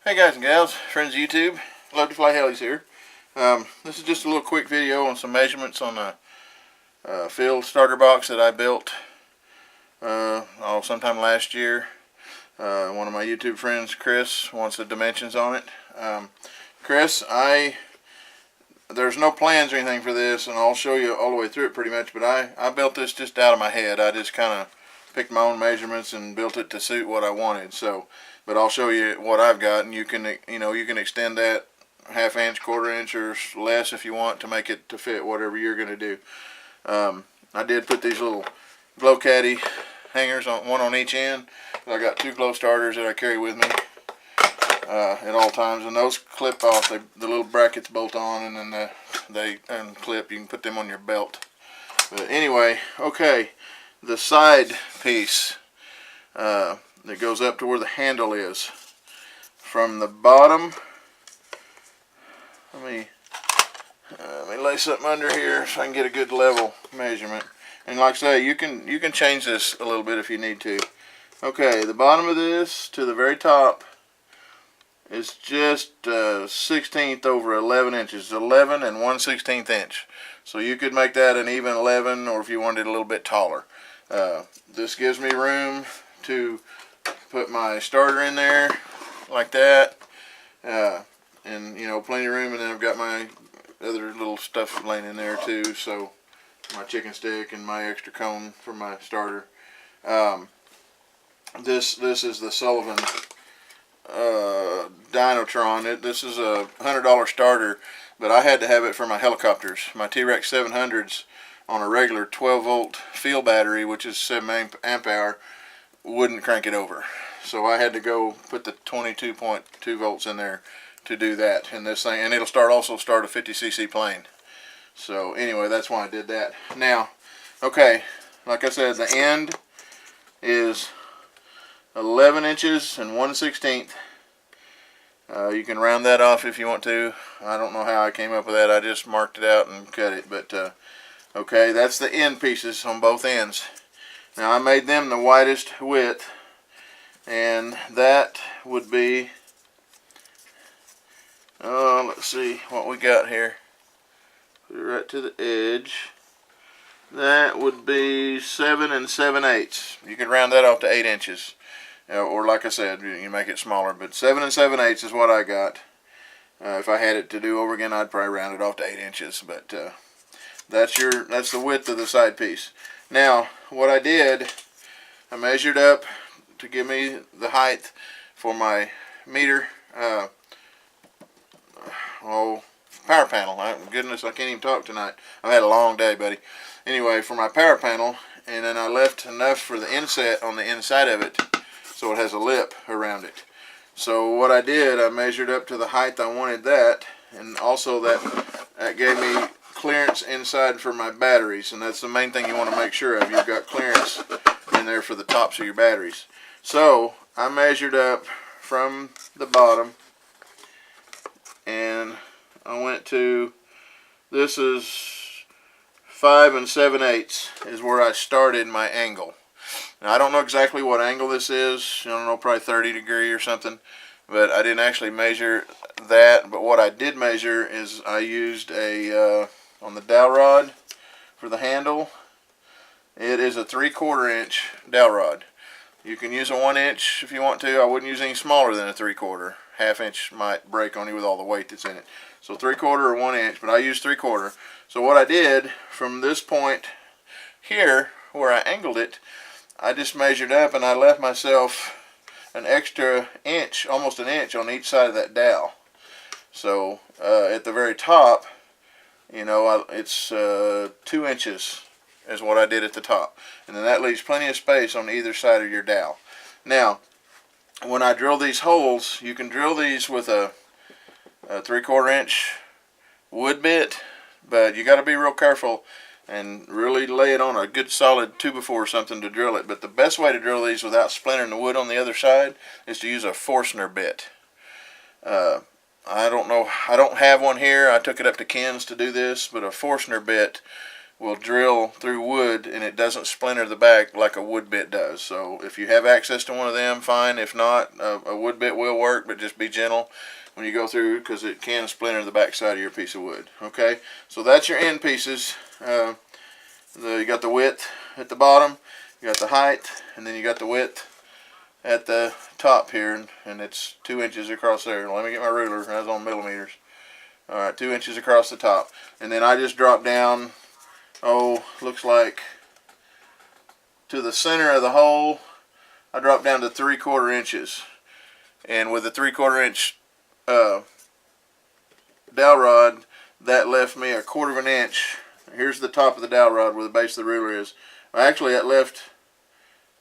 Hey guys and gals, friends of YouTube, Love to Fly Helis here. This is just a little quick video on some measurements on a field starter box that I built sometime last year. One of my YouTube friends, Chris, wants the dimensions on it. Chris, there's no plans or anything for this, and I'll show you all the way through it pretty much, but I built this just out of my head. I just kind of picked my own measurements and built it to suit what I wanted. But I'll show you what I've got, and you can extend that ½ inch, ¼ inch, or less if you want to make it to fit whatever you're going to do. I did put these little glow caddy hangers on, one on each end. I got 2 glow starters that I carry with me at all times, and those clip off. The little brackets bolt on, and then they unclip. You can put them on your belt. But anyway, okay, the side piece that goes up to where the handle is. From the bottom, let me lay something under here so I can get a good level measurement. And like I say, you can change this a little bit if you need to. Okay, the bottom of this to the very top is just 1/16 over 11 inches, 11 and 1/16 inch. So you could make that an even 11, or if you wanted it a little bit taller. This gives me room to put my starter in there like that, and plenty of room. And then I've got my other little stuff laying in there too, so my chicken stick and my extra cone for my starter. This is the Sullivan Dynotron. This is a $100 starter, but I had to have it for my helicopters. My T-Rex 700s on a regular 12-volt field battery, which is 7 amp hour, wouldn't crank it over. So I had to go put the 22.2 volts in there to do that. And this thing, and it'll also start a 50cc plane. So anyway, that's why I did that. Now, okay, like I said, the end is 11 inches and 1/16. You can round that off if you want to. I don't know how I came up with that. I just marked it out and cut it. But okay, that's the end pieces on both ends. Now I made them the widest width, and that would be, let's see what we got here. Put it right to the edge. That would be 7 7/8. You could round that off to 8 inches. Or like I said, you make it smaller, but 7 7/8 is what I got. If I had it to do over again, I'd probably round it off to 8 inches. But that's the width of the side piece. Now, what I did, I measured up to give me the height for my meter, power panel. Goodness, I can't even talk tonight. I've had a long day, buddy. Anyway, for my power panel, and then I left enough for the inset on the inside of it, so it has a lip around it. So what I did, I measured up to the height I wanted that, and also that gave me clearance inside for my batteries, and that's the main thing you want to make sure of. You've got clearance in there for the tops of your batteries. So I measured up from the bottom, and I went to, this is 5 7/8 is where I started my angle. Now I don't know exactly what angle this is. I don't know, probably 30 degree or something, but I didn't actually measure that. But what I did measure is I used on the dowel rod for the handle, it is a 3/4 inch dowel rod. You can use a 1 inch if you want to. I wouldn't use any smaller than a 3/4. ½ inch might break on you with all the weight that's in it. So 3/4 or 1 inch, but I used 3/4. So what I did from this point here, where I angled it, I just measured up, and I left myself an extra inch, almost an inch on each side of that dowel. So at the very top, it's 2 inches is what I did at the top, and then that leaves plenty of space on either side of your dowel. Now, when I drill these holes, you can drill these with a 3/4 inch wood bit, but you got to be real careful and really lay it on a good solid 2x4 or something to drill it. But the best way to drill these without splintering the wood on the other side is to use a Forstner bit. I don't know, I don't have one here. I took it up to Ken's to do this, but a Forstner bit will drill through wood and it doesn't splinter the back like a wood bit does. So if you have access to one of them, fine. If not, a wood bit will work, but just be gentle when you go through, because it can splinter the back side of your piece of wood. Okay, so that's your end pieces. You got the width at the bottom, you got the height, and then you got the width at the top here, and it's 2 inches across there. Let me get my ruler. I was on millimeters. Alright, 2 inches across the top. And then I just drop down, looks like to the center of the hole, I drop down to 3/4 inches. And with a 3/4 inch dowel rod, that left me 1/4 of an inch. Here's the top of the dowel rod where the base of the ruler is. Well, actually, that left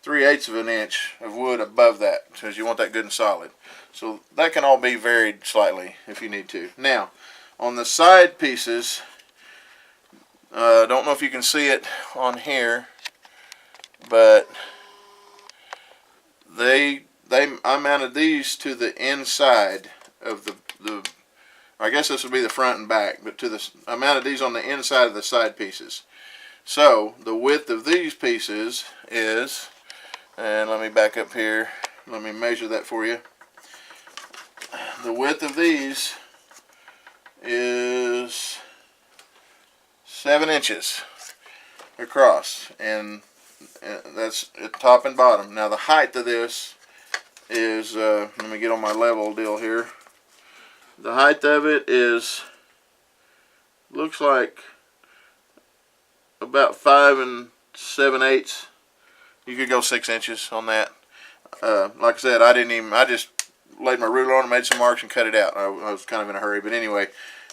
3/8 of an inch of wood above that, because you want that good and solid. So that can all be varied slightly if you need to. Now, on the side pieces, don't know if you can see it on here, but I mounted these to the inside of the I guess this would be the front and back, but I mounted these on the inside of the side pieces. So the width of these pieces is, and let me back up here, let me measure that for you. The width of these is 7 inches across, and that's at top and bottom. Now the height of this is, let me get on my level deal here. The height of it looks like about 5 7/8. You could go 6 inches on that. Like I said, I just laid my ruler on and made some marks and cut it out. I was kind of in a hurry, but anyway,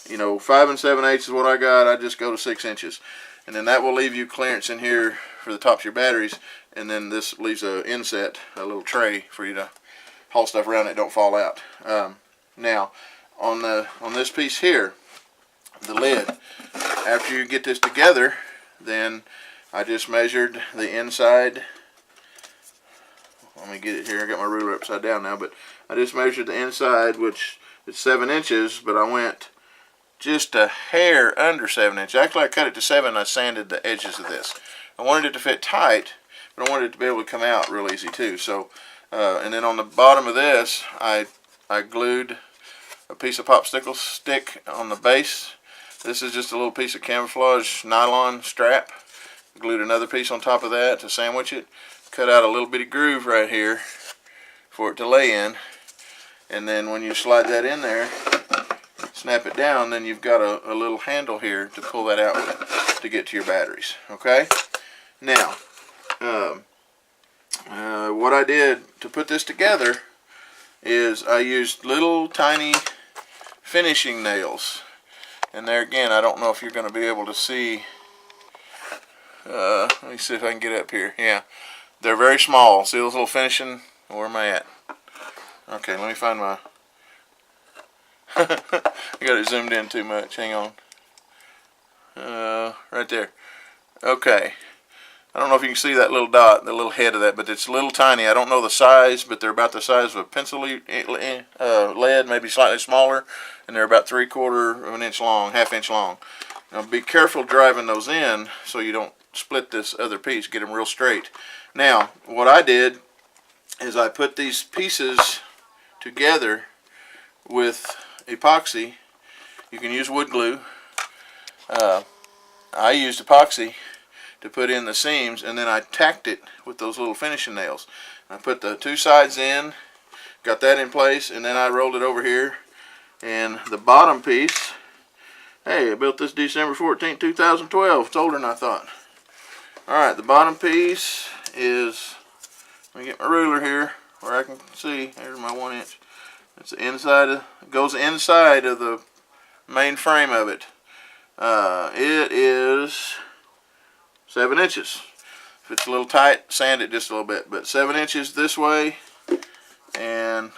5 7/8 is what I got. I just go to 6 inches. And then that will leave you clearance in here for the tops of your batteries, and then this leaves a inset, a little tray for you to haul stuff around that don't fall out. Now, on this piece here, the lid, after you get this together, then I just measured the inside. Let me get it here. I got my ruler upside down now, but I just measured the inside, which is 7 inches, but I went just a hair under 7 inches. Actually, I cut it to 7. I sanded the edges of this. I wanted it to fit tight, but I wanted it to be able to come out real easy too. So, and then on the bottom of this, I glued a piece of popsicle stick on the base. This is just a little piece of camouflage nylon strap. Glued another piece on top of that to sandwich it. Cut out a little bitty groove right here for it to lay in. And then when you slide that in there, snap it down, then you've got a little handle here to pull that out with to get to your batteries. Okay? Now, what I did to put this together is I used little tiny finishing nails. And there again, I don't know if you're going to be able to see. Let me see if I can get up here. Yeah, they're very small. See those little finishing? Where am I at? Okay, let me find my... I got it zoomed in too much. Hang on. Right there. Okay. I don't know if you can see that little dot, the little head of that, but it's a little tiny. I don't know the size, but they're about the size of a pencil lead, maybe slightly smaller, and they're about 3/4 of an inch long, ½ inch long. Now be careful driving those in so you don't split this other piece. Get them real straight. Now, what I did is I put these pieces together with epoxy. You can use wood glue. I used epoxy to put in the seams, and then I tacked it with those little finishing nails. I put the two sides in, got that in place, and then I rolled it over here. And the bottom piece, hey, I built this December 14, 2012. It's older than I thought. Alright, the bottom piece is, let me get my ruler here where I can see. Here's my 1 inch. It's the inside of, it goes inside of the main frame of it. It is 7 inches. If it's a little tight, sand it just a little bit. But 7 inches this way, and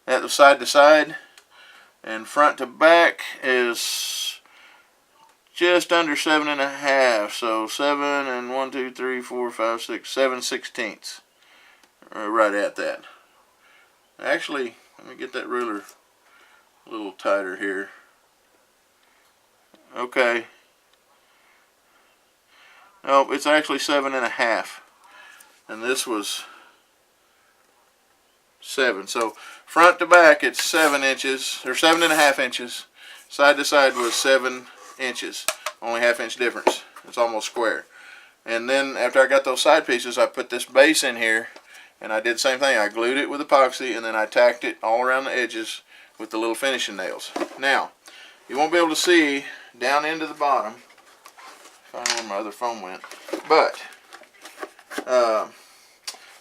at the side to side, and front to back is just under 7.5. So 7 and 1, 2, 3, 4, 5, 6, 7/16. Right at that. Actually, let me get that ruler a little tighter here. Okay. Oh, it's actually 7.5, and this was 7. So front to back, it's 7 inches or 7.5 inches. Side to side was 7 inches, only ½ inch difference. It's almost square. And then after I got those side pieces, I put this base in here, and I did the same thing. I glued it with epoxy, and then I tacked it all around the edges with the little finishing nails. Now, you won't be able to see down into the bottom. I don't know where my other phone went. But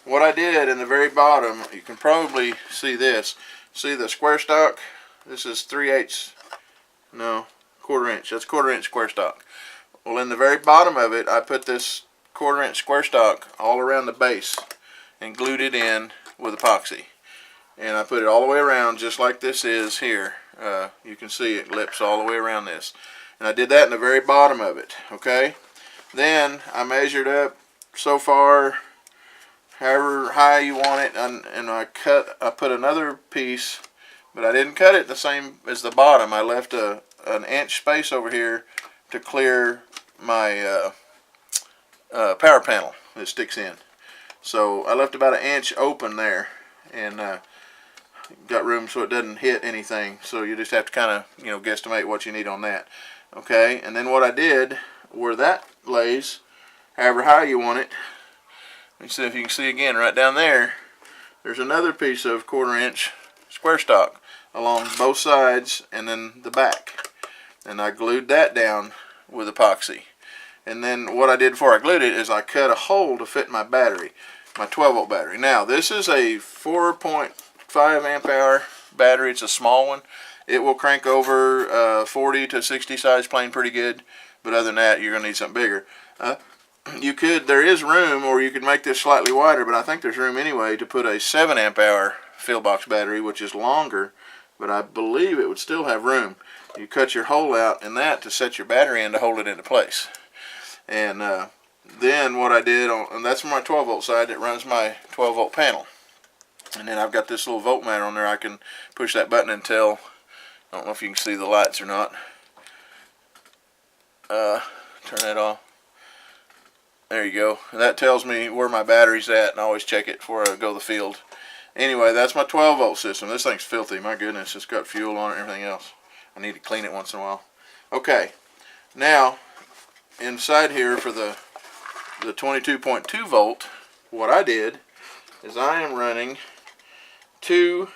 what I did in the very bottom, you can probably see this. See the square stock? This is 3/8, no, 1/4 inch. That's 1/4 inch square stock. Well, in the very bottom of it, I put this 1/4 inch square stock all around the base and glued it in with epoxy. And I put it all the way around, just like this is here. You can see it lips all the way around this. And I did that in the very bottom of it, okay? Then I measured up so far, however high you want it, and I put another piece, but I didn't cut it the same as the bottom. I left an inch space over here to clear my power panel that sticks in. So I left about an inch open there, and got room so it doesn't hit anything. So you just have to kind of, guesstimate what you need on that. Okay, and then what I did, where that lays, however high you want it, let me see if you can see again, right down there, there's another piece of 1/4 inch square stock along both sides and then the back. And I glued that down with epoxy. And then what I did before I glued it is I cut a hole to fit my battery, my 12-volt battery. Now, this is a 4.5 amp hour battery. It's a small one. It will crank over 40 to 60 size plane pretty good, but other than that, you're going to need something bigger. There is room, or you could make this slightly wider, but I think there's room anyway to put a 7 amp hour field box battery, which is longer, but I believe it would still have room. You cut your hole out in that to set your battery in to hold it into place. And then what I did, and that's my 12-volt side that runs my 12-volt panel. And then I've got this little voltmeter on there. I can push that button and tell, I don't know if you can see the lights or not. Turn that off. There you go. And that tells me where my battery's at, and I always check it before I go to the field. Anyway, that's my 12-volt system. This thing's filthy. My goodness, it's got fuel on it and everything else. I need to clean it once in a while. Okay, now inside here for the 22.2 volt, what I did is I am running two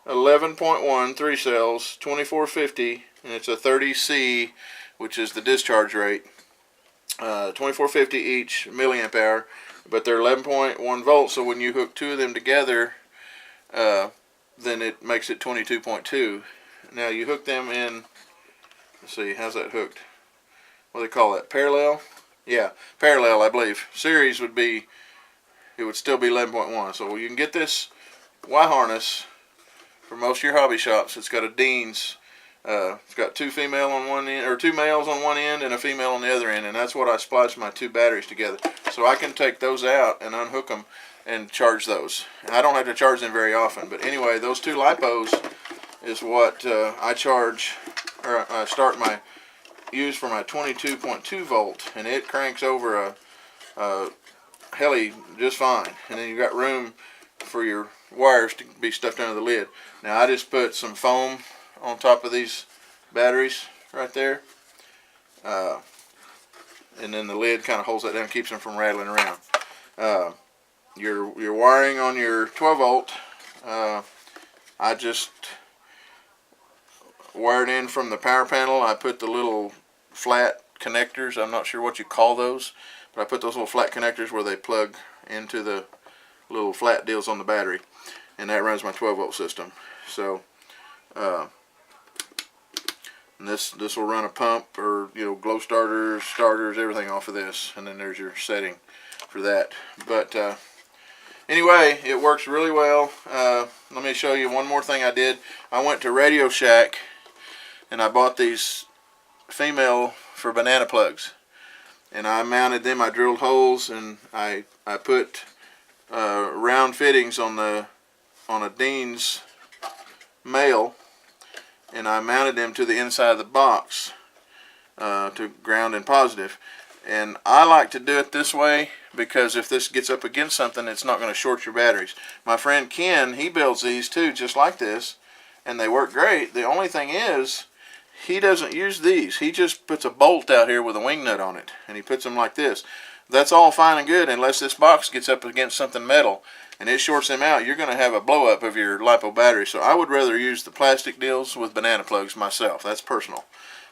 11.1 3 cells, 2450, and it's a 30C, which is the discharge rate. 2450 each milliamp hour, but they're 11.1 volts. So when you hook two of them together, then it makes it 22.2. Now you hook them in. Let's see, how's that hooked? What do they call that? Parallel? Yeah, parallel, I believe. Series would be, it would still be 11.1. So you can get this Y harness for most of your hobby shops. It's got a Dean's. It's got two female on one end, or two males on one end and a female on the other end, and that's what I spliced my two batteries together. So I can take those out and unhook them and charge those. And I don't have to charge them very often, but anyway, those two lipos is what I charge, or I use for my 22.2 volt, and it cranks over a heli just fine. And then you got room for your wires to be stuffed under the lid. Now I just put some foam on top of these batteries right there, and then the lid kind of holds that down, keeps them from rattling around. Your wiring on your 12 volt, I just wired in from the power panel. I put the little flat connectors, I'm not sure what you call those, but I put those little flat connectors where they plug into the little flat deals on the battery, and that runs my 12 volt system. So and this will run a pump, or glow starters, everything off of this, and then there's your setting for that. But anyway, it works really well. Let me show you one more thing I did. I went to Radio Shack and I bought these female for banana plugs, and I mounted them. I drilled holes, and I put round fittings on a Dean's male, and I mounted them to the inside of the box to ground and positive. And I like to do it this way because if this gets up against something, it's not going to short your batteries. My friend Ken, he builds these too, just like this, and they work great. The only thing is, he doesn't use these. He just puts a bolt out here with a wing nut on it, and he puts them like this. That's all fine and good unless this box gets up against something metal and it shorts them out. You're going to have a blow up of your LiPo battery. So I would rather use the plastic deals with banana plugs myself. That's personal.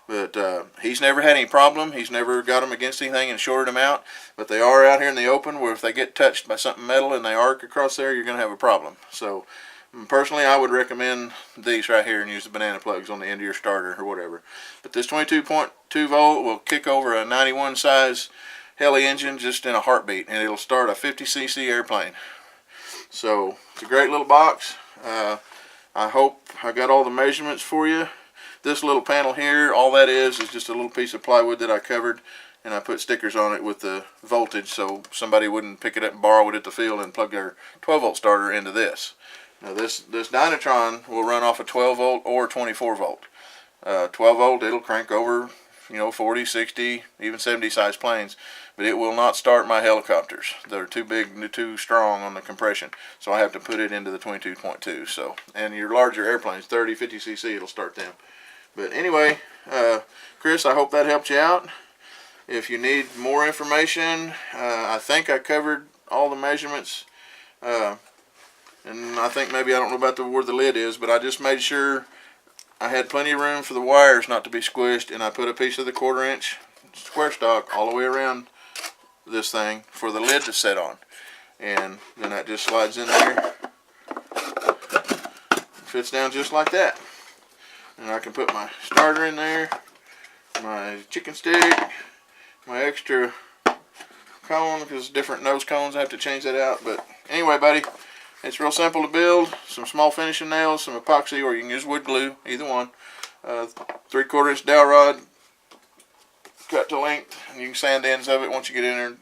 But he's never had any problem. He's never got them against anything and shorted them out. But they are out here in the open where if they get touched by something metal and they arc across there, you're going to have a problem. So personally, I would recommend these right here and use the banana plugs on the end of your starter or whatever. But this 22.2 volt will kick over a 91 size heli engine just in a heartbeat, and it'll start a 50cc airplane. So it's a great little box. I hope I got all the measurements for you. This little panel here, all that is just a little piece of plywood that I covered, and I put stickers on it with the voltage so somebody wouldn't pick it up and borrow it at the field and plug their 12 volt starter into this. Now this Dynatron will run off a 12 volt or 24 volt. 12 volt, it'll crank over 40, 60, even 70 size planes, but it will not start my helicopters. They're too big, too strong on the compression, so I have to put it into the 22.2. So, and your larger airplanes, 30, 50 cc, it'll start them. But anyway, Chris, I hope that helped you out. If you need more information, I think I covered all the measurements, and I think maybe, I don't know about where the lid is, but I just made sure I had plenty of room for the wires not to be squished, and I put a piece of the 1/4 inch square stock all the way around this thing for the lid to set on. And then that just slides in there, fits down just like that. And I can put my starter in there, my chicken stick, my extra cone, because different nose cones, I have to change that out. But anyway, buddy, it's real simple to build. Some small finishing nails, some epoxy, or you can use wood glue, either one. 3/4 inch dowel rod, cut to length, and you can sand the ends of it once you get in there